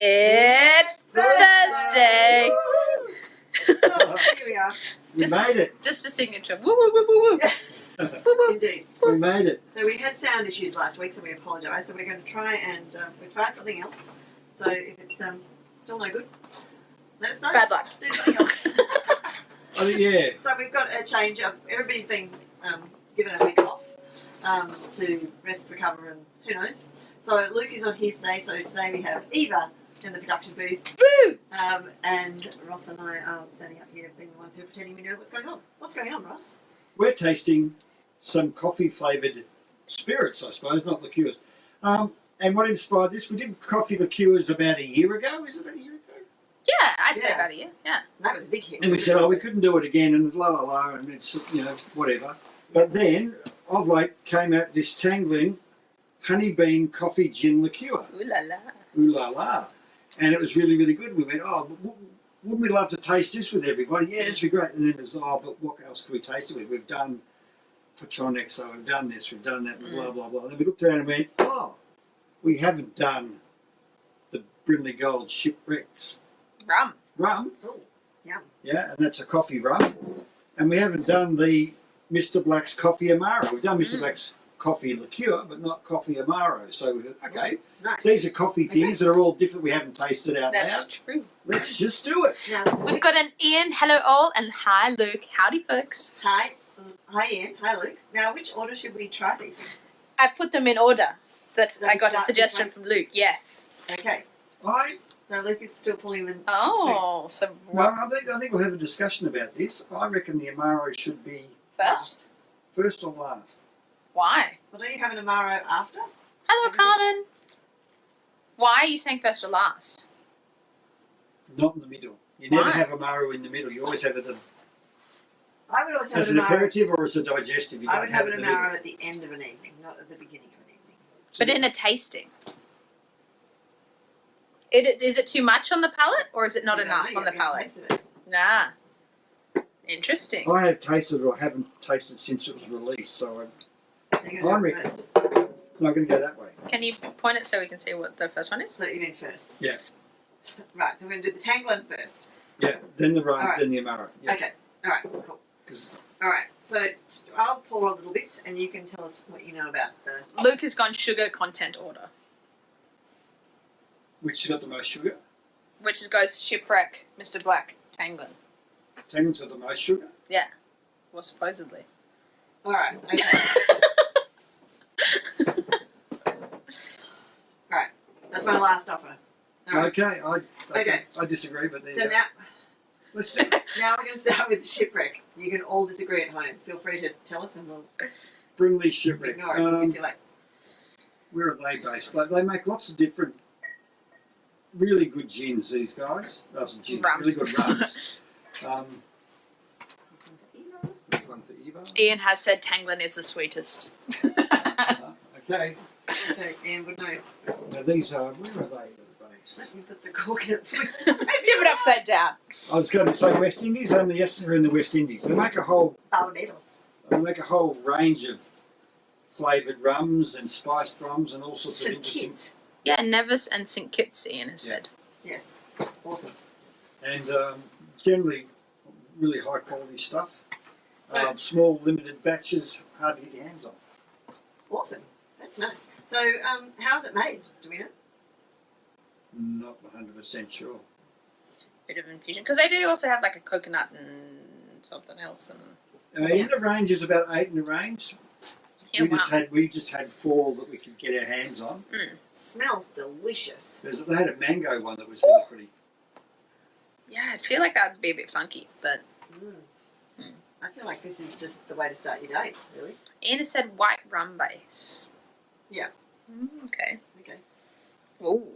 It's Thursday. Here we are. We made it. Just a signature. Woo, woo, woo, woo, woo. Woo, woo. Indeed. We made it. So we had sound issues last week, so we apologise. So we're going to try and we tried something else. So if it's still no good, let us know. Bad luck. Do something else. Oh, yeah. So we've got a change up. Everybody's been given a week off to rest, recover, and who knows. So Luke is on here today. So today we have Eva in the production booth. Woo! And Ross and I are standing up here being the ones who are pretending we know what's going on. What's going on, Ross? We're tasting some coffee-flavoured spirits, I suppose, not liqueurs. And what inspired this? We did coffee liqueurs about a year ago. Is it about a year ago? Yeah, I'd say Yeah. about a year. Yeah. That was a big hit. And we said, oh, we couldn't do it again, and la la la, and it's, you know, whatever. But then, of late, came out this Tanglin honey bean coffee gin liqueur. Ooh la la. Ooh la la. And it was really, really good. We went, oh, wouldn't we love to taste this with everybody? Yeah, this would be great. And then it was, oh, but what else can we taste it with? We've done Patronic, so we've done this, we've done that, blah, blah, blah. And then we looked around and went, oh, we haven't done the Brinley Gold Shipwrecks Rum. Oh, yum. yeah, and that's a coffee rum. And we haven't done the Mr. Black's Coffee Amaro. We've done Mr. Black's Coffee Liqueur, but not Coffee Amaro. So we thought, okay, Nice. these are coffee things that are all different. We haven't tasted out That's loud. true. Let's just do it. Now, We've got an Ian. Hello all, and hi Luke. Howdy folks. hi. Hi, Ian. Hi, Luke. Now, which order should we try these in? I put them in order. That's So I got a start this suggestion way? from Luke. Yes. Okay. So Luke is still pulling them. Oh, so Well, I think we'll have a discussion about this. I reckon the Amaro should be first? first or last. Why? Well, do you have an Amaro after? Hello, Carmen. Why are you saying first or last? Not in the middle. You never Why? have Amaro in the middle. You always have it I would always have as an an Amaro. aperitif or as a digestive. You I don't would have it an in the middle. Amaro at the end of an evening, not at the beginning of an evening. But in a tasting. Is it too much on the palate, or is it not You don't enough know, on the you haven't palate? tasted it. Nah. Interesting. I have tasted it or haven't tasted since it was released, so You're gonna I do it reckon- first. I'm not going to go that way. Can you point it so we can see what the first one is? So you mean first? Yeah. Right, so we're going to do the Tanglin first. Yeah, then the rum, All right. then the Amaro. Yeah. Okay, alright, cool. 'Cause Alright, so I'll pour a little bit and you can tell us what you know about the... Luke has gone sugar content order, which has got the most sugar? which is goes Shipwreck, Mr. Black, Tanglin. Tanglin's got the most sugar? Yeah. Well, supposedly. Alright, okay. Alright, that's my last offer. Alright, Okay, Okay. I disagree, but there so you go. now... Let's do it. Now we're going to start with the Shipwreck. You can all disagree at home. Feel free to tell us and we'll Brinley Shipwreck. ignore it. We'll get too late. Where are they based? Like, they make lots of different, really good gins, these guys. Some gins, Rums. really good rums. This one for Eva. Ian has said Tanglin is the sweetest. Okay. So Ian would know. Now these are, where are they based? Let me put the cork in it first. Tip it upside down. I was going to say West Indies, only yes, they're in the West Indies. They make a whole Barbados. range of flavoured rums and spiced rums and all sorts of St. interesting. Kitts. Yeah, Nevis and St. Kitts, Ian has said. Yes. Awesome. And generally really high quality stuff. So, Small limited batches, hard to get your hands on. awesome. That's nice. So, how's it made? Do we know? Not 100% sure. Bit of infusion. Because they do also have like a coconut and something else. And In the range is about 8 in the range. yeah, We just had 4 that we could get our hands on. Smells delicious. They had a mango one that was really pretty. Yeah, I feel like that would be a bit funky, but I feel like this is just the way to start your day, really. Ian has said white rum base. Yeah. Okay. Okay. Ooh.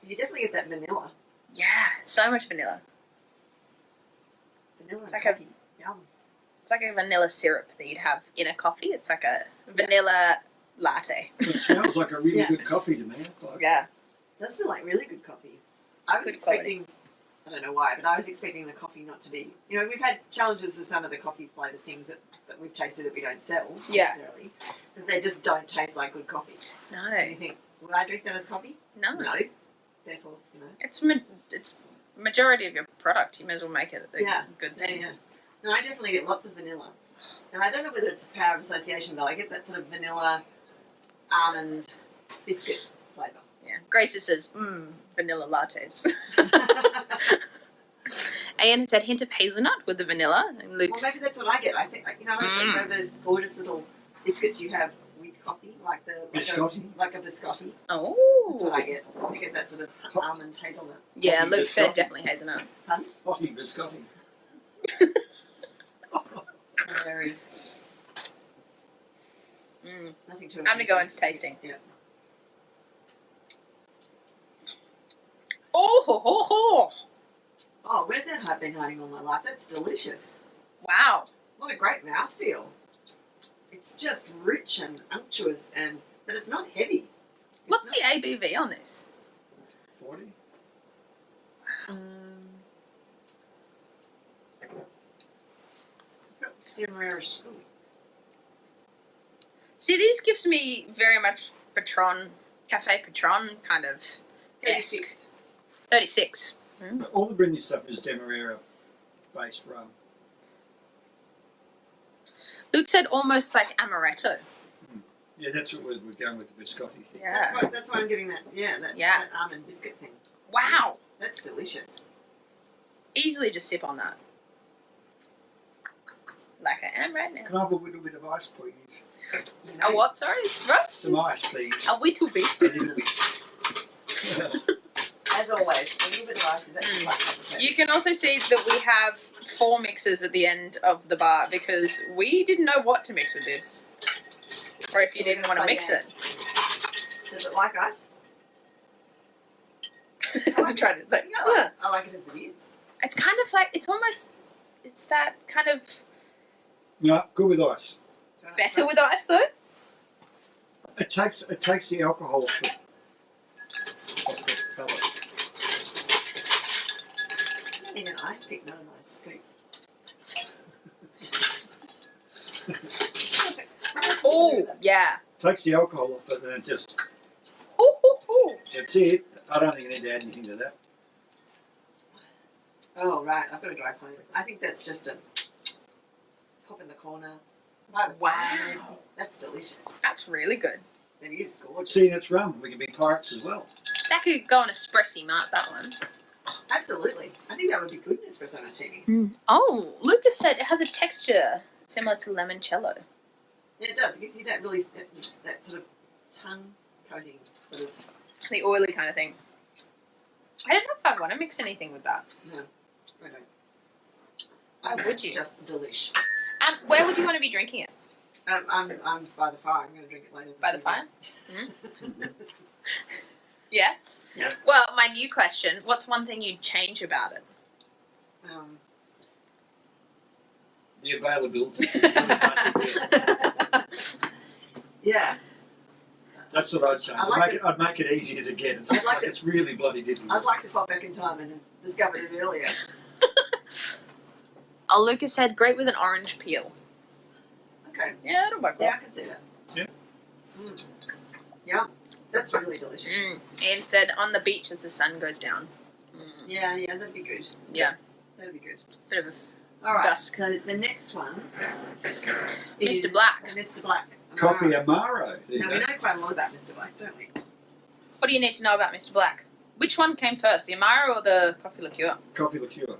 You definitely get that vanilla. Yeah, so much vanilla. Vanilla It's and like a- coffee. Yum. It's like a vanilla syrup that you'd have in a coffee. It's like a vanilla latte. It smells like a really Yeah. good coffee to me. Like, Yeah. It does smell like really good coffee. I was Good expecting, I don't know why, but I was expecting the coffee not to be, you know, we've had challenges of some of the coffee flavoured things that we've tasted that we don't sell Yeah. necessarily, that they just don't taste like good coffee. And you No. think, would I drink that as coffee? No. No. therefore, you know. It's majority of your product. You may as well make it a Yeah. good Yeah, thing. yeah. No, I definitely get lots of vanilla. And I don't know whether it's a power of association, but I get that sort of vanilla almond biscuit flavour. Yeah. Grace says, vanilla lattes. Ian said hint of hazelnut with the vanilla. And Well, Luke's maybe that's what I get. I think, you know, like those gorgeous little biscuits you have with coffee, like Biscotti? like a biscotti. oh, That's what I get. I get that sort of almond hazelnut. yeah. Coffee Luke said biscotti. definitely hazelnut. Hottie biscotti. Hilarious. Mm. Nothing too. I'm gonna go into tasting. Yeah. Oh ho ho ho! Oh, where's that hype been hiding all my life? That's delicious. Wow. What a great mouthfeel. It's just rich and unctuous, but it's not heavy. What's the ABV on this? 40? It's got Demerara. See, this gives me very much Cafe Patron kind of 36. 36. All the Brinley stuff is Demerara based rum. Luke said almost like amaretto. Yeah, that's what we're going with the biscotti thing. Yeah. That's why I'm getting that. Yeah, that almond biscuit thing. Wow. That's delicious. Easily just sip on that. Like I am right now. Can I have a little bit of ice, please? You know, A what? Sorry, Russ? Some ice, please. A little bit. A little bit. as always, a little bit of ice is actually quite complicated. You can also see that we have 4 mixers at the end of the bar because we didn't know what to mix with this. Or if you'd even want to mix it. Does it like ice? Hasn't tried it. But, I like it as it is. it's kind of like, it's that kind of No, good with ice. better with ice though. It takes the alcohol off the palate. I need an ice pick, not an ice scoop. Oh, yeah. Takes the alcohol off it and it just, Ooh, ooh, ooh. that's it. I don't think you need to add anything to that. Oh, right. I've got a dry cone. I think that's just a pop in the corner. Wow. That's delicious. That's really good. It is gorgeous. See, that's rum. We can be pirates as well. That could go on espresso mart, that one. Absolutely. I think that would be good in espresso martini. Oh, Lucas said it has a texture similar to limoncello. Yeah, it does. It gives you that really, that sort of tongue coating sort of. The oily kind of thing. I don't know if I want to mix anything with that. No, I don't. Why would It's you? just delish. Where would you want to be drinking it? I'm by the fire. I'm going to drink it later. By the fire? Yeah? Yeah. Well, my new question, what's one thing you'd change about it? The availability. Yeah. That's what I'd say. I'd make it easier to get. It's really bloody difficult. I'd like to pop back in time and discover it earlier. Oh, Lucas said great with an orange peel. Okay. Yeah, that'll work Yeah, well. I can see that. Yeah. Yeah, that's really delicious. Ian said on the beach as the sun goes down. Yeah, that'd be good. Yeah. That'd be good. Bit of All right. Dusk. So the next one is Mr. Black. Mr. Black. Coffee Amaro. There you Now go. we know quite a lot about Mr. Black, don't we? What do you need to know about Mr. Black? Which one came first, the Amaro or the coffee liqueur? Coffee liqueur.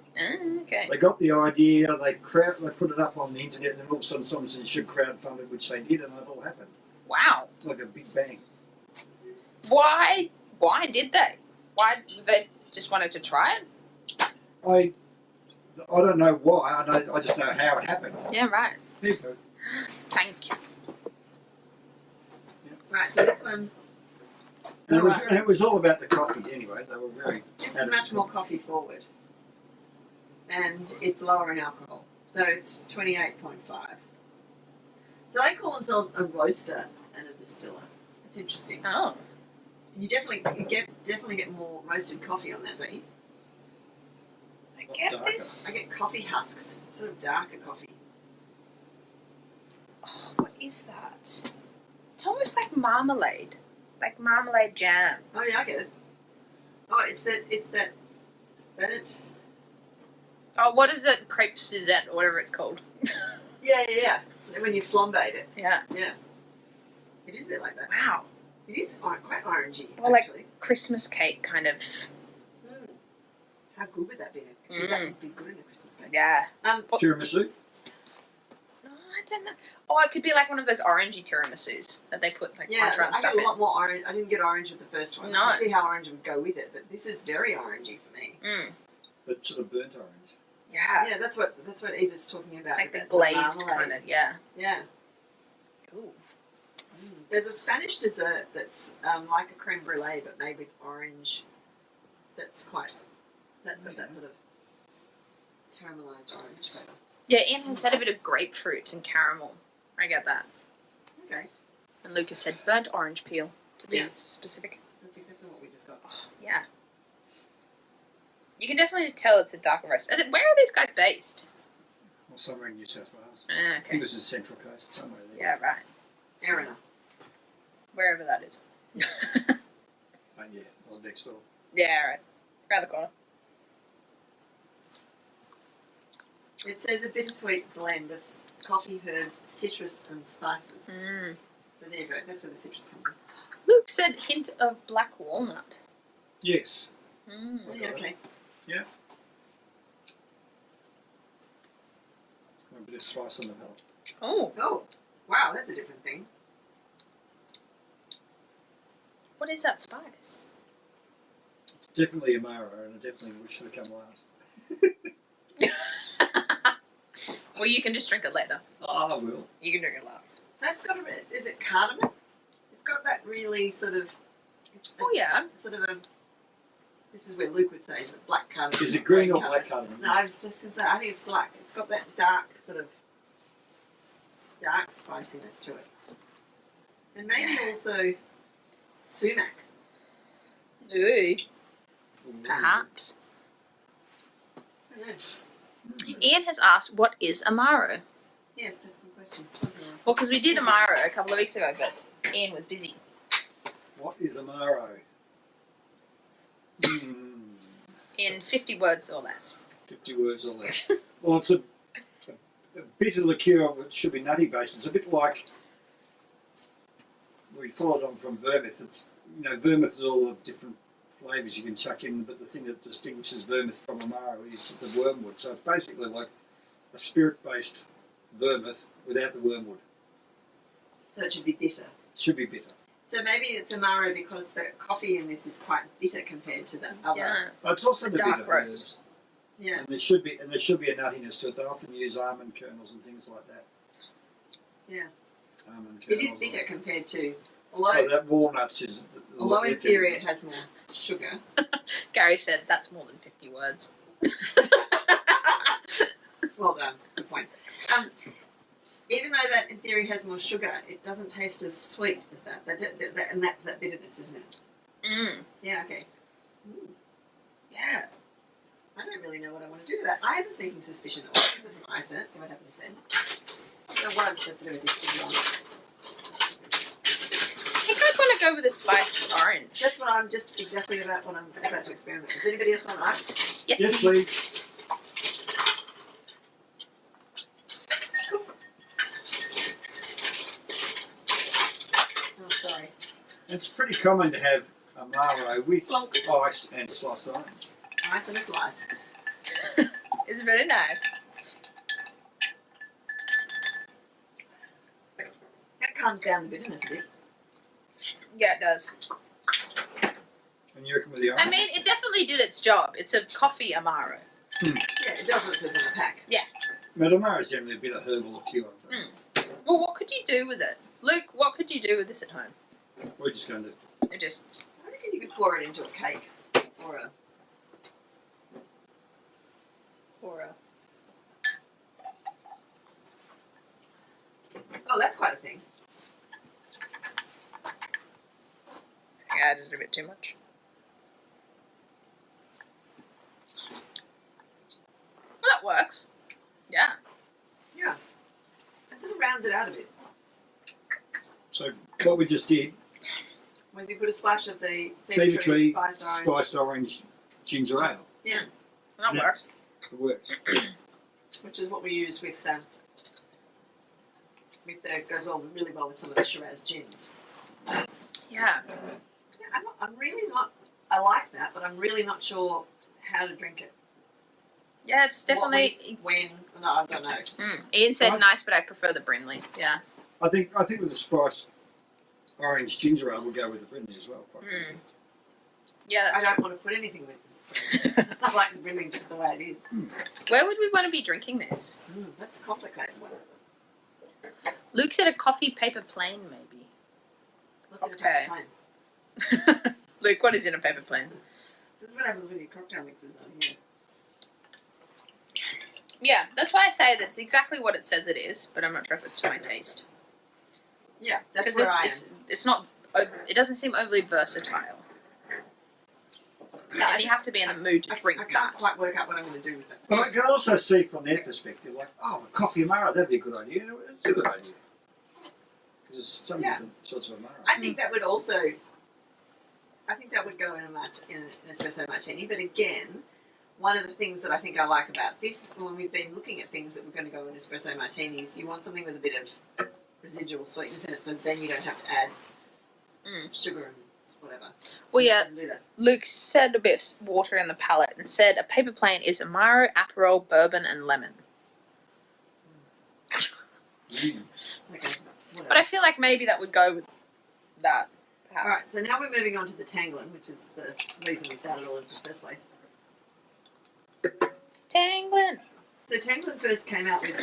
Okay. They got the idea. They put it up on the internet, and then all of a sudden someone said should crowdfund it, which they did, and it all happened. Wow. It's like a big bang. Why did they? Why they just wanted to try it? I don't know why. I just know how it happened. Yeah, right. There you go. Thank you. Right, so this one. And it was all about the coffee anyway. They were very. This is much more coffee forward. And it's lower in alcohol. So it's 28.5. So they call themselves a roaster and a distiller. It's interesting. Oh. You definitely get more roasted coffee on that, don't you? I get this. I get coffee husks. It's sort of darker coffee. Oh, what is that? It's almost like marmalade. Like marmalade jam. Oh yeah, I get it. Oh, it's that burnt. Oh, what is it? Crepe Suzette or whatever it's called. Yeah. When you flambate it. Yeah. Yeah. It is a bit like that. Wow. It is quite orangey, Well, like- actually. Christmas cake kind of. How good would that be? Actually, that would be good in a Christmas cake. Yeah. Tiramisu? No, I don't know. Oh, it could be like one of those orangey tiramisus that they put like Yeah, bunch of I stuff got a in. lot more orange. I didn't get orange with the first one. No. I see how orange would go with it, but this is very orangey for me. Mm. But sort of burnt orange. Yeah. Yeah, that's what Eva's talking about. Like the That's glazed marmalade. kind of, yeah. Yeah. Ooh. There's a Spanish dessert that's like a creme brulee but made with orange. That's what that sort of caramelized orange flavour. Yeah, Ian has said a bit of grapefruit and caramel. I get that. Okay, And Lucas said burnt orange peel, to be Yeah. specific. that's exactly what we just got. Oh, yeah. You can definitely tell it's a darker roast. Where are these guys based? Or somewhere in New South Wales. Ah, I think okay. it was in Central Coast, somewhere there. Yeah, right. Erina. Wherever that is. Oh, yeah, well, next door. Yeah, right. Around the corner. It says a bittersweet blend of coffee, herbs, citrus, and spices. Mm. So there you go. That's where the citrus comes in. Luke said hint of black walnut. Yes. Mm. Oh, yeah, okay. A bit of spice on the palate. Oh, Oh, wow, that's a different thing. what is that spice? It's definitely Amaro, and it definitely should have come last. Well, you can just drink it later. Oh, I will. You can drink it last. That's got is it cardamom? It's got that really sort of. Oh, yeah. Sort of a. This is where Luke would say the black cardamom. Is it green or cardamom. black cardamom? No, I was just going to say, I think it's black. It's got that dark spiciness to it. And maybe also sumac. Ooh, Ooh. perhaps. I don't know. Ian has asked, what is Amaro? Yes, that's my question. Well, because we did Amaro a couple of weeks ago, but Ian was busy. What is Amaro? In 50 words or less. 50 words or less. Well, it's a bitter liqueur which should be nutty based. It's a bit like we followed on from vermouth. It's, vermouth is all the different flavours you can chuck in, but the thing that distinguishes vermouth from Amaro is the wormwood. So it's basically like a spirit-based vermouth without the wormwood. So it should be bitter. It should be bitter. So maybe it's Amaro because the coffee in this is quite bitter compared to the other. Yeah. But it's also The the dark bitter roast. herbs. Yeah. And there should be a nuttiness to it. They often use almond kernels and things like that. Yeah. Almond It kernels. is bitter compared to, So although that walnuts is. although in theory it has more sugar. Gary said that's more than 50 words. Well done. Good point. Even though that in theory has more sugar, it doesn't taste as sweet as that. And that's that bitterness, isn't it? Mm. Yeah. Okay. Ooh, Yeah. I don't really know what I want to do with that. I have a sneaking suspicion that I'll put some ice in it. See what happens then. I don't know what I'm supposed to do with this. To be honest. I think I'd want to go with a spiced orange. That's what I'm just exactly about what I'm about to experiment. Does anybody else want ice? Yes, please. Oh, sorry. It's pretty common to have Amaro with Plonk. ice and sliced orange. Ice and a slice. It's very nice. That calms down the bitterness a bit. Yeah, it does. And you reckon with the orange? I mean, it definitely did its job. It's a coffee Amaro. Yeah, it does what it says in the pack. But Amaro is generally a bit of herbal liqueur. Well, what could you do with it? Luke, what could you do with this at home? We're just going to. It just... I reckon you could pour it into a cake or a. Oh, that's quite a thing. I added a bit too much. Well, that works. Yeah. Yeah. It sort of rounds it out a bit. So what we just did, Was you put a splash of the Fever Tree spiced orange, ginger ale. Yeah, That Yeah. works. It works. which is what we use with goes well really well with some of the Shiraz gins. Yeah. Yeah, I'm really not. I like that, but I'm really not sure how to drink it. Yeah, it's definitely. When no, I don't know. Ian said Right. nice, but I prefer the Brinley. Yeah. I think with the spice orange ginger ale, we'll go with the Brinley as well. Quite Mm. frankly. Yeah, I that's don't want to put anything with it. I like the Brinley just the way it is. true. Where would we want to be drinking this? That's a complicated one. Luke said a coffee paper plane, maybe. What's in a Okay. paper plane? Luke, what is in a paper plane? This is what happens when your cocktail mixes on here. Yeah, that's why I say that's exactly what it says it is, but I'm not sure if it's to my taste. Yeah, that's Because where I am. it's not. It doesn't seem overly versatile. Yeah, And you have to be in the mood to drink I can't that. quite work out what I'm going to do with it. But I can also see from their perspective, like, oh, a coffee Amaro, that'd be a good idea. It's a good idea. Because there's so many Yeah. different sorts of Amaro. I think that would also. I think that would go in an espresso martini. But again, one of the things that I think I like about this, when we've been looking at things that we're going to go in espresso martinis, you want something with a bit of residual sweetness in it, so then you don't have to add sugar and whatever. Well, It yeah, doesn't do that. Luke said a bit of water in the palate and said a paper plane is Amaro, Aperol, bourbon, and lemon. Mm. Okay, whatever. But I feel like maybe that would go with that, perhaps. All right, so now we're moving on to the Tanglin, which is the reason we started all this in the first place. Tanglin. So Tanglin first came out with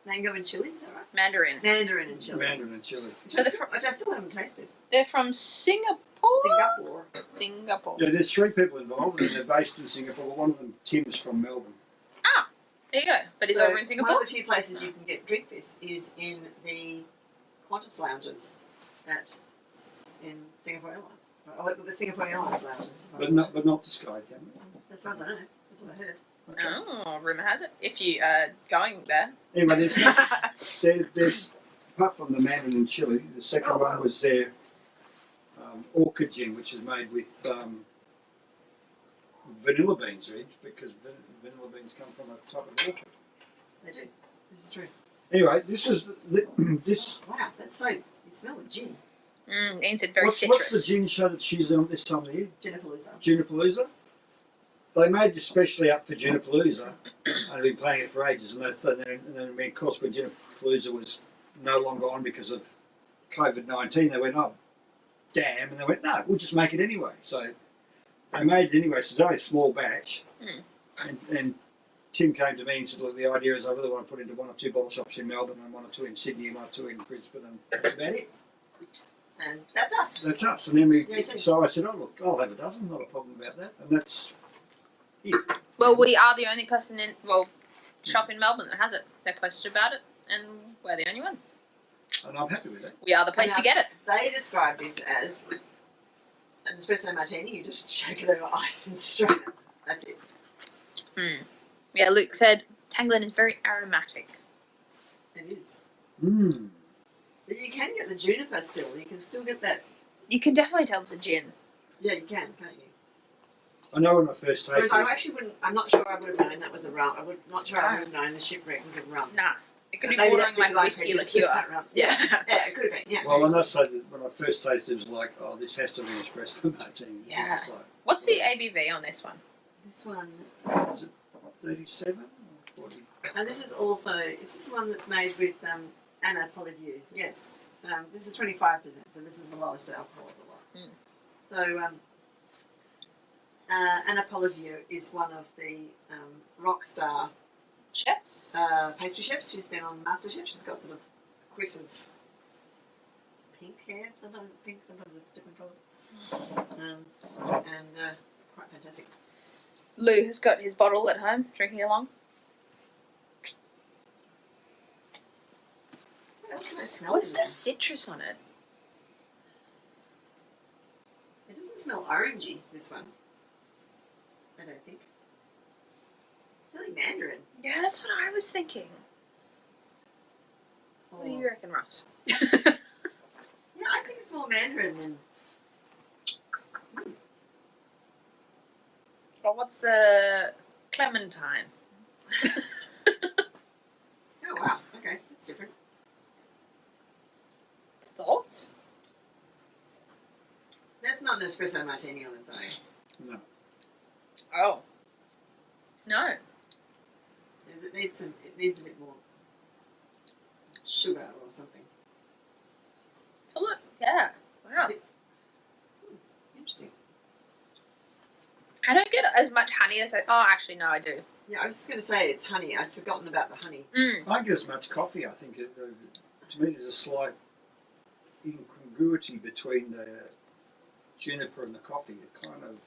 mango and chili, is that right? Mandarin. Mandarin and chili. Mandarin and chili. So they're which I still haven't tasted. They're from Singapore? Singapore. Singapore. Yeah, there's 3 people involved, and they're based in Singapore. One of them, Tim's from Melbourne. There you go. But it's So over in Singapore? One of the few places you can drink this is in the Qantas lounges in Singapore Airlines. Oh, well, the Singapore Airlines lounges. But not the Sky Camera. As far as I know, that's what I heard. Oh, rumour has it. If you are going there. Anyway, there's apart from the Mandarin and chili, the second Oh, wow. one was their orchid gin, which is made with vanilla beans, Reg, because vanilla beans come from a type of orchid. They do. This is true. Anyway, this is this. Wow, that's so. You smell the gin. Ian said very What's citrus. the gin show that she's on this time of the year? Juniperlooza. Junipalooza. They made this specially up for Junipalooza, and I've been playing it for ages. And then of course, when Junipalooza was no longer on because of COVID-19, they went, oh, damn, and they went, no, we'll just make it anyway. So they made it anyway. So it's only a small batch, and Tim came to me and said, look, the idea is I really want to put into 1 or 2 bottle shops in Melbourne, and 1 or 2 in Sydney, and 1 or 2 in Brisbane, and that's about it. And that's us. That's us. And then Yeah, too. so I said, oh look, I'll have a dozen, not a problem about that. And that's it. Well, we are the only person shop in Melbourne that has it. They posted about it, and we're the only one. And I'm happy with that. We are the place to get it. They describe this as an espresso martini. You just shake it over ice and strain it. That's it. Yeah, Luke said Tanglin is very aromatic. It is. Mm. But you can get the juniper still. You can still get that. You can definitely tell it's a gin. Yeah, you can, can't you? I know when I first tasted Whereas I it. actually wouldn't. I'm not sure I would have known that was a rum. Not sure I would have known the Shipwreck was a rum. Nah, it could be Maybe bordering that's like because I whiskey prejudice liqueur. with that rum. Yeah. Yeah, it could have been. Yeah. Well, I must say that when I first tasted it, it was like, oh, this has to be an espresso martini. It's Yeah. just like, What's the ABV on this one? This one. is it 37 or 40? And this is also. Is this the one that's made with Anna Polyview? Yes. This is 25%, so this is the lowest alcohol of the lot. So Anna Polyview is one of the rock star Chefs? pastry chefs. She's been on MasterChef. She's got sort of a quiff of pink hair. Sometimes it's pink, sometimes it's different colours. And quite fantastic. Lou has got his bottle at home, drinking along. What else can I smell? What's in the there? citrus on it? It doesn't smell orangey, this one. I don't think. It's really mandarin. Yeah, that's what I was thinking. What do Or- you reckon, Ross? Yeah, I think it more mandarin than. Well, what's the clementine? Oh wow. Okay, that's different. Thoughts? That's not an espresso martini on its own. No. Oh. No. It needs some. It needs a bit more sugar or something. So look, yeah. Wow. Interesting. I don't get as much honey as I. Oh, actually, no, I do. Yeah, I was just going to say it's honey. I'd forgotten about the honey. Mm. I don't get as much coffee. I think to me there's a slight incongruity between the juniper and the coffee. It kind of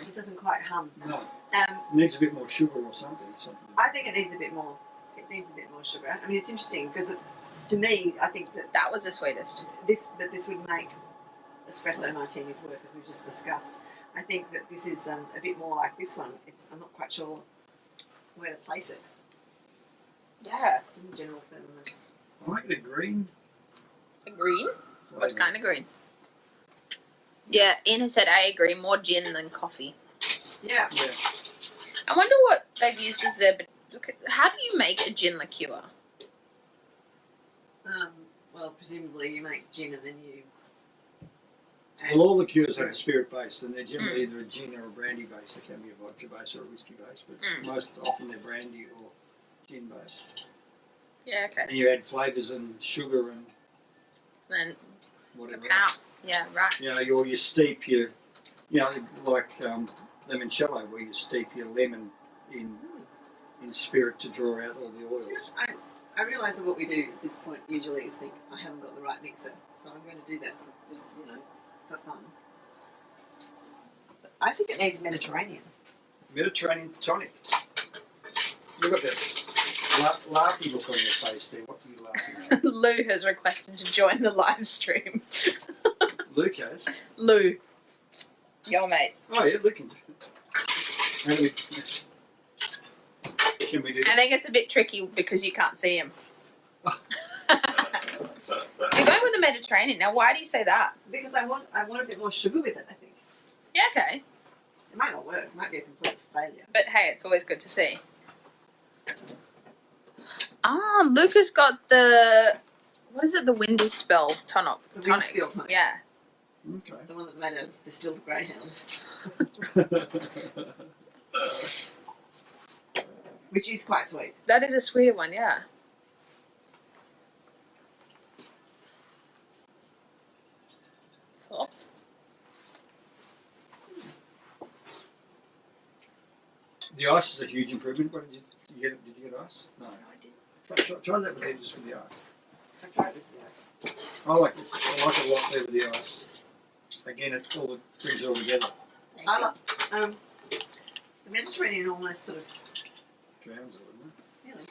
It doesn't quite hum. no. It needs a bit more sugar or something. I think it needs a bit more. It needs a bit more sugar. I mean, it's interesting because to me, I think that That was the sweetest. this would make espresso martinis work, as we've just discussed. I think that this is a bit more like this one. I'm not quite sure where to place it Yeah. in general firmament. I like the green. It's a green? What flavour. kind of green? Yeah, Ian has said I agree, more gin than coffee. Yeah. Yeah. I wonder what they've used as their. How do you make a gin liqueur? Well, presumably you make gin and then you. Well, all liqueurs have a spirit base, and they're generally either a gin or a brandy base. They can be a vodka base or a whiskey base, but most often they're brandy or gin based. Yeah, okay. And you add flavours and sugar and Then whatever. pow. Yeah, right. You know, or you steep your, you know, like limoncello, where you steep your lemon in spirit to draw out all the oils. I realise that what we do at this point usually is think I haven't got the right mixer, so I'm going to do that just for fun. But I think it needs Mediterranean. Mediterranean tonic. You've got that laughy look on your face there. What are you laughing at? Lou has requested to join the live stream. Luke has. Lou. Your mate. Oh yeah, Luke can. Can we do I that? think it's a bit tricky because you can't see him. You're going with the Mediterranean. Now, why do you say that? Because I want a bit more sugar with it, I think. Yeah, okay. It might not work. It might be a complete failure. But hey, it's always good to see. Ah, Luca's got the... What is it? The windy spell tonic. The Windsfield tonic. Yeah. Okay. The one that's made out of distilled greyhounds. Which is quite sweet. That is a sweeter one, yeah. Thoughts? The ice is a huge improvement. What did you get? Did you get ice? No. I didn't. Try that with it, just with the ice. I tried this, yes. I like it. I like it a lot better with the ice. Again, it all brings it all together. I like the Mediterranean almost sort of Drowns it, wouldn't really.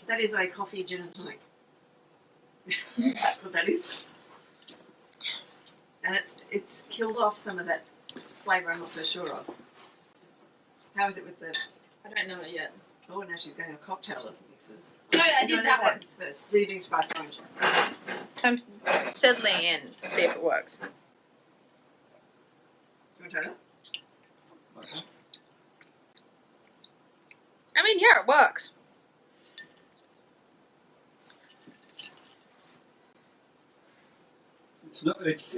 That is a coffee gin and tonic. That's what that is. And it's killed off some of that flavour I'm not so sure of. How is it with the? I don't know it yet. Oh, now she's going a cocktail of mixes. No, I You did wanna that do one. first. So you're doing spiced orange. So I'm settling in to see if it works. Do you want to try that? it? Okay. I mean, yeah, it works. It's not. It's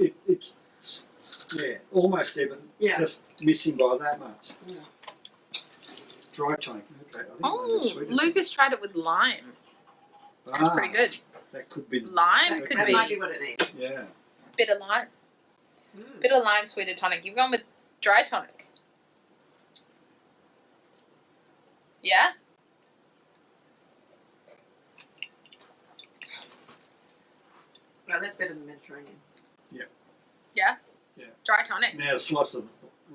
yeah, almost there, but Yeah. just missing by that much. Yeah. Dry tonic. Okay. I think Oh, that's sweet. Lucas tried it with lime. That's Ah, pretty good. That could be. Lime That could That be might be what it needs. Yeah. bit of lime. Mm. Bit of lime, sweeter tonic. You've gone with dry tonic. Yeah? Well, that's better than Mediterranean. Yeah? Yeah. Dry tonic. Now a slice of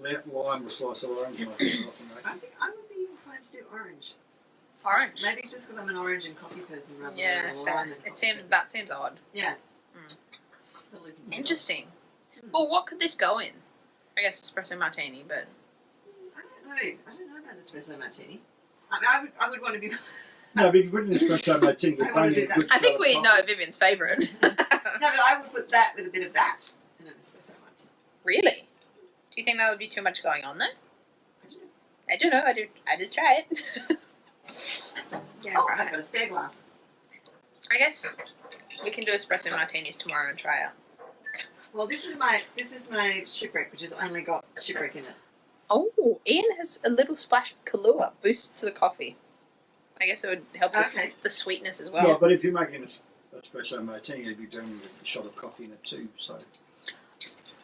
lime or a slice of orange might be enough for I me. think I would be inclined to do orange. Orange. Maybe just because I'm an orange and coffee person rather Yeah, than a fair. lime and It coffee seems person. that seems odd. Yeah. Mm. Totally bizarre. Interesting. Mm. Well, what could this go in? I guess espresso martini, but I don't know. I don't know about espresso martini. I would want to be. No, but if you put an espresso martini, I you're wanna banging do a that. good I think shot we of know coffee. Vivian's favourite. No, but I would put that with a bit of that and an espresso martini. Really? Do you think that would be too much going on there? I don't know. I don't know. I just try it. Yeah, Oh, right. I've got a spare glass. I guess we can do espresso martinis tomorrow and try out. Well, this is my Shipwreck, which has only got Shipwreck in it. Oh, Ian has a little splash of Kahlua. Boosts the coffee. I guess it would help the sweetness as well. Well, but if you're making an espresso martini, you'd be burning a shot of coffee in it too. So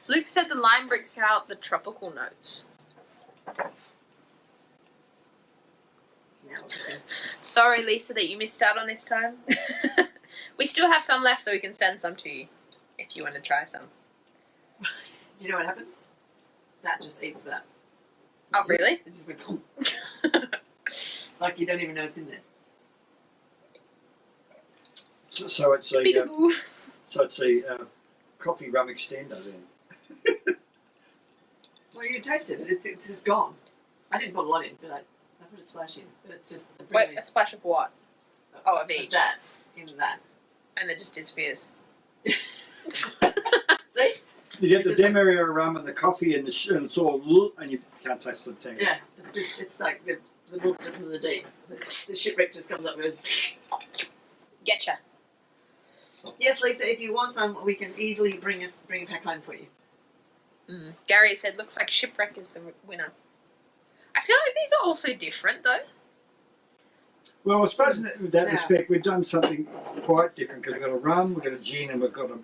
Luke said the lime brings out the tropical notes. Now we're just gonna- Sorry, Lisa, that you missed out on this time. We still have some left, so we can send some to you if you want to try some. Do you know what happens? That just eats that. Oh, really? It just went boom. Like you don't even know it's in there. so it's a Peekaboo. coffee rum extender then. Well, you can taste it, but it's just gone. I didn't put a lot in, but I put a splash in. But it's just the Wait, a splash of what? Oh, of each. that in that. And it just disappears. See? You get the demerara rum and the coffee and and it's all and you can't taste the tangle. Yeah, it's like the monster from the deep. The Shipwreck just comes up and goes. Getcha. Yes, Lisa. If you want some, we can easily bring it back home for you. Gary said, looks like Shipwreck is the winner. I feel like these are also different, though. Well, I suppose in that Yeah. respect we've done something quite different because we've got a rum, we've got a gin, and we've got An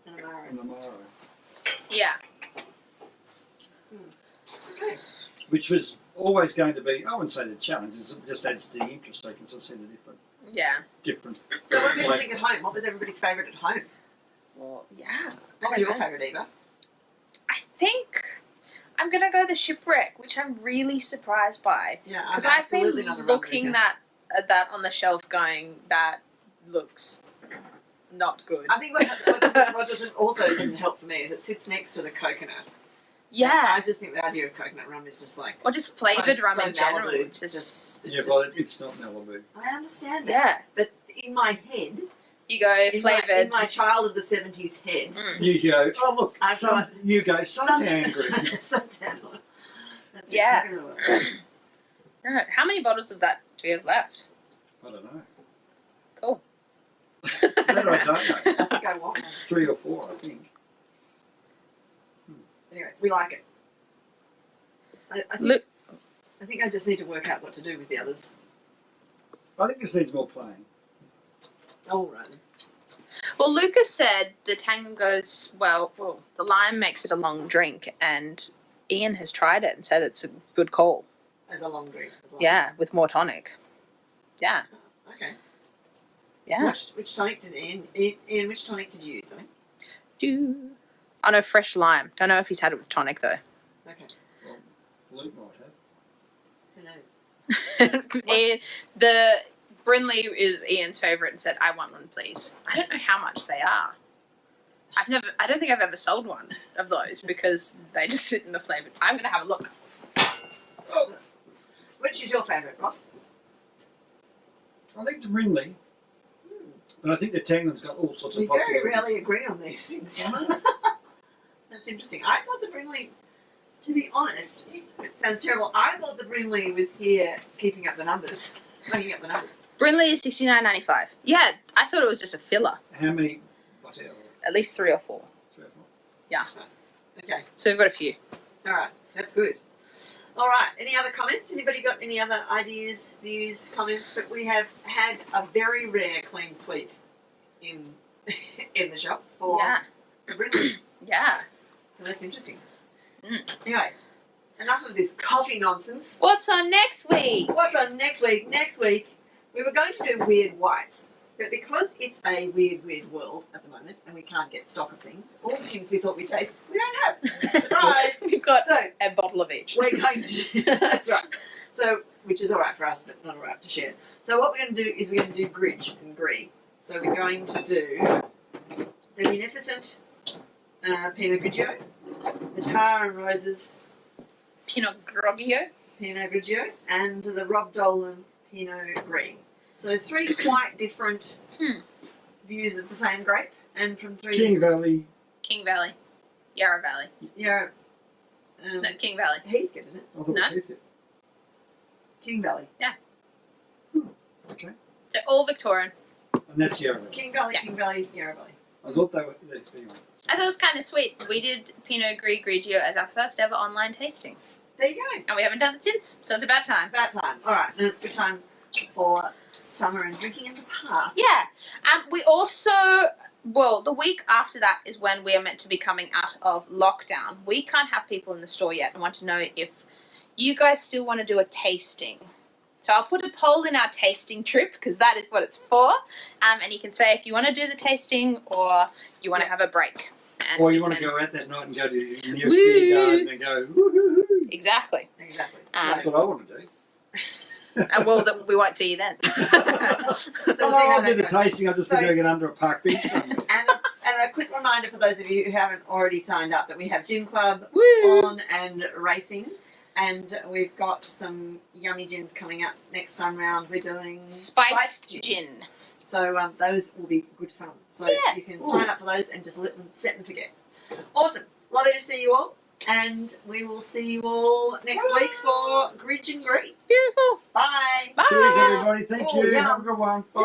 Amaro. an Amaro, Yeah. Okay. which was always going to be, I wouldn't say the challenge, it just adds to the interest so you can sort of see the Yeah. different. So what do people think at home? What was everybody's favourite at home? Well, yeah. What was your favourite, Eva? I think I'm going to go the Shipwreck, which I'm really surprised by. Yeah, Because I'm I've absolutely been not a rum looking drinker. at that on the shelf going, that looks not good. I think what doesn't help for me is it sits next to the coconut. Yeah. I just think the idea of coconut rum is just like. Or just flavoured rum so in general. Malibu, It's just Yeah, well, it's not Malibu. I understand that, yeah. but in my head, You go in flavoured. my child of the 70s head, You go, oh look, I've got you go suntan group. suntan. That's it, Yeah. coconut oil. No. How many bottles of that do we have left? I don't know. Cool. That I don't know. I think I want one. 3 or 4, I think. Anyway, we like it. Look. I think I just need to work out what to do with the others. I think this needs more playing. All right. Well, Lucas said the Tanglin goes, well, the lime makes it a long drink, and Ian has tried it and said it's a good call. As a long drink. as well. Yeah, with more tonic. Yeah, Okay. yeah. Which tonic did Ian, which tonic did you use, I mean? Oh no, fresh lime. Don't know if he's had it with tonic though. Okay. Well, Luke might have. Who knows? Ian, the Brinley is Ian's favourite and said, "I want one, please." I don't know how much they are. I don't think I've ever sold one of those because they just sit in the flavour. I'm gonna have a look. Which is your favourite, Ross? I think the Brinley, but I think the Tanglin's got all sorts We of very possibilities. rarely agree on these things. That's interesting. I thought the Brinley, to be honest, it sounds terrible. I thought the Brinley was here keeping up the numbers, making up the numbers. Brinley is $69.95. Yeah, I thought it was just a filler. How many? What else? At least 3 or 4. 3 or 4. Yeah. Okay. So we've got a few. All right. That's good. All right. Any other comments? Anybody got any other ideas, views, comments? But we have had a very rare clean sweep in the shop for Yeah. the Brinley. Yeah. So that's interesting. Mm. Anyway, enough of this coffee nonsense. What's on next week? What's on next week? Next week, we were going to do weird whites. But because it's a weird, weird world at the moment and we can't get stock of things, all the things we thought we'd taste, we don't have. Surprise! We've got So, a bottle of each. we're going to. That's right. So, which is all right for us, but not all right to share. So, what we're going to do is we're going to do Gridge and Brie. So, we're going to do the Munificent Pinot Grigio, the Tar and Roses Pinot Grigio. Pinot Grigio, and the Rob Dolan Pinot Gris. So 3 quite different views of the same grape, and from 3 King Valley. King Valley. Yarra Valley. Yeah. No, King Valley. Heathcote, isn't it? I thought No. it was Heathcote. King Valley. Okay. They're all Victorian. And that's Yarra Valley. King Valley, Yeah. King Valley, Yarra Valley. I thought they were. Anyway. I thought it was kind of sweet. We did Pinot Gris Grigio as our first ever online tasting. There you go. And we haven't done it since, so it's about time. About time. All right, and it's good time for summer and drinking in the park. Yeah. We also, well, the week after that is when we are meant to be coming out of lockdown. We can't have people in the store yet and want to know if you guys still want to do a tasting. So I'll put a poll in our tasting trip because that is what it's for. And you can say if you want to do the tasting or you want to have a break. And Or we you want to can- go out that night and go to the nearest Woo. beer garden and go, woo-hoo-hoo. Exactly. Exactly. That's what I want to do. Well, we won't see you then. So we'll see Oh, how I'll that do the goes. tasting. I'll just be So- doing it under a park bench somewhere. And a quick reminder for those of you who haven't already signed up that we have Gin Club Woo! on and racing. And we've got some yummy gins coming up next time round. We're doing Spiced gins. gin. So those will be good fun. So Yeah. you can sign up for those and just let them set and forget. Awesome. Lovely to see you all. And we will see you all next week for Gridge and Green. Beautiful. Bye. Bye. Cheers, everybody. Thank Oh, you. yeah. Have a good one. Bye.